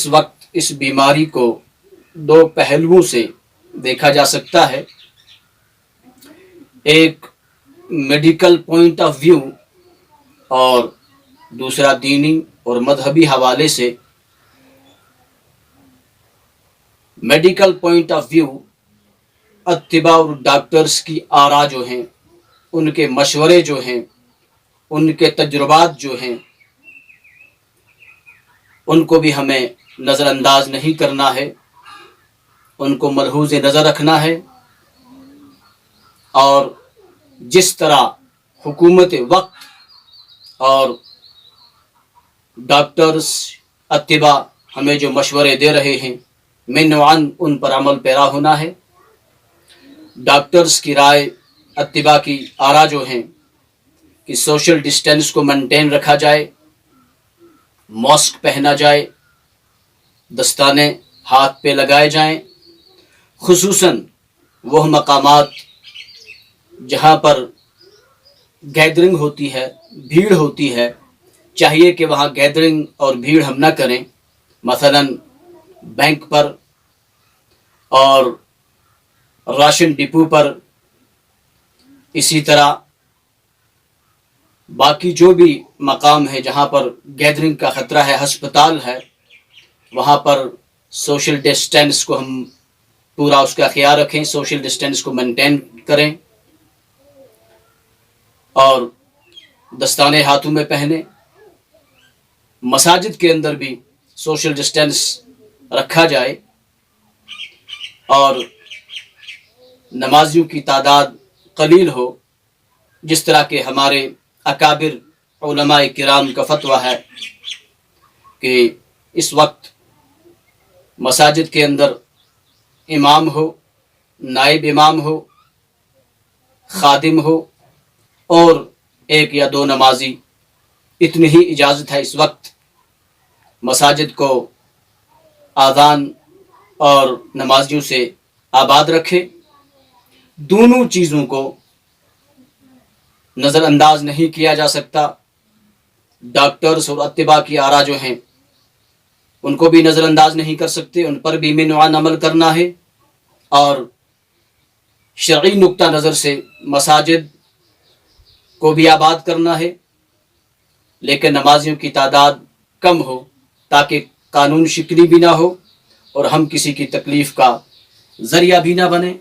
اس وقت اس بیماری کو دو پہلوؤں سے دیکھا جا سکتا ہے. ایک میڈیکل پوائنٹ آف ویو اور دوسرا دینی اور مذہبی حوالے سے. میڈیکل پوائنٹ آف ویو اتباع اور ڈاکٹرز کی آراء جو ہیں، ان کے مشورے جو ہیں، ان کے تجربات جو ہیں، ان کو بھی ہمیں نظر انداز نہیں کرنا ہے، ان کو ملحوظ نظر رکھنا ہے. اور جس طرح حکومت وقت اور ڈاکٹرز اتباع ہمیں جو مشورے دے رہے ہیں، منوعاً ان پر عمل پیرا ہونا ہے. ڈاکٹرز کی رائے، اتباع کی آراء جو ہیں کہ سوشل ڈسٹینس کو مینٹین رکھا جائے، ماسک پہنا جائے، دستانے ہاتھ پہ لگائے جائیں، خصوصاً وہ مقامات جہاں پر گیدرنگ ہوتی ہے، بھیڑ ہوتی ہے، چاہیے کہ وہاں گیدرنگ اور بھیڑ ہم نہ کریں. مثلاً بینک پر اور راشن ڈپو پر، اسی طرح باقی جو بھی مقام ہے جہاں پر گیدرنگ کا خطرہ ہے، ہسپتال ہے، وہاں پر سوشل ڈسٹینس کو ہم پورا اس کا خیال رکھیں، سوشل ڈسٹینس کو مینٹین کریں اور دستانے ہاتھوں میں پہنیں. مساجد کے اندر بھی سوشل ڈسٹینس رکھا جائے اور نمازیوں کی تعداد قلیل ہو، جس طرح کہ ہمارے اکابر علماء کرام کا فتویٰ ہے کہ اس وقت مساجد کے اندر امام ہو، نائب امام ہو، خادم ہو اور ایک یا دو نمازی، اتنی ہی اجازت ہے اس وقت. مساجد کو آذان اور نمازیوں سے آباد رکھے. دونوں چیزوں کو نظر انداز نہیں کیا جا سکتا. ڈاکٹرز اور اتباع کی آراء جو ہیں ان کو بھی نظر انداز نہیں کر سکتے، ان پر بھی منوعاً عمل کرنا ہے. اور شرعی نقطہ نظر سے مساجد کو بھی آباد کرنا ہے، لیکن نمازیوں کی تعداد کم ہو تاکہ قانون شکنی بھی نہ ہو اور ہم کسی کی تکلیف کا ذریعہ بھی نہ بنے.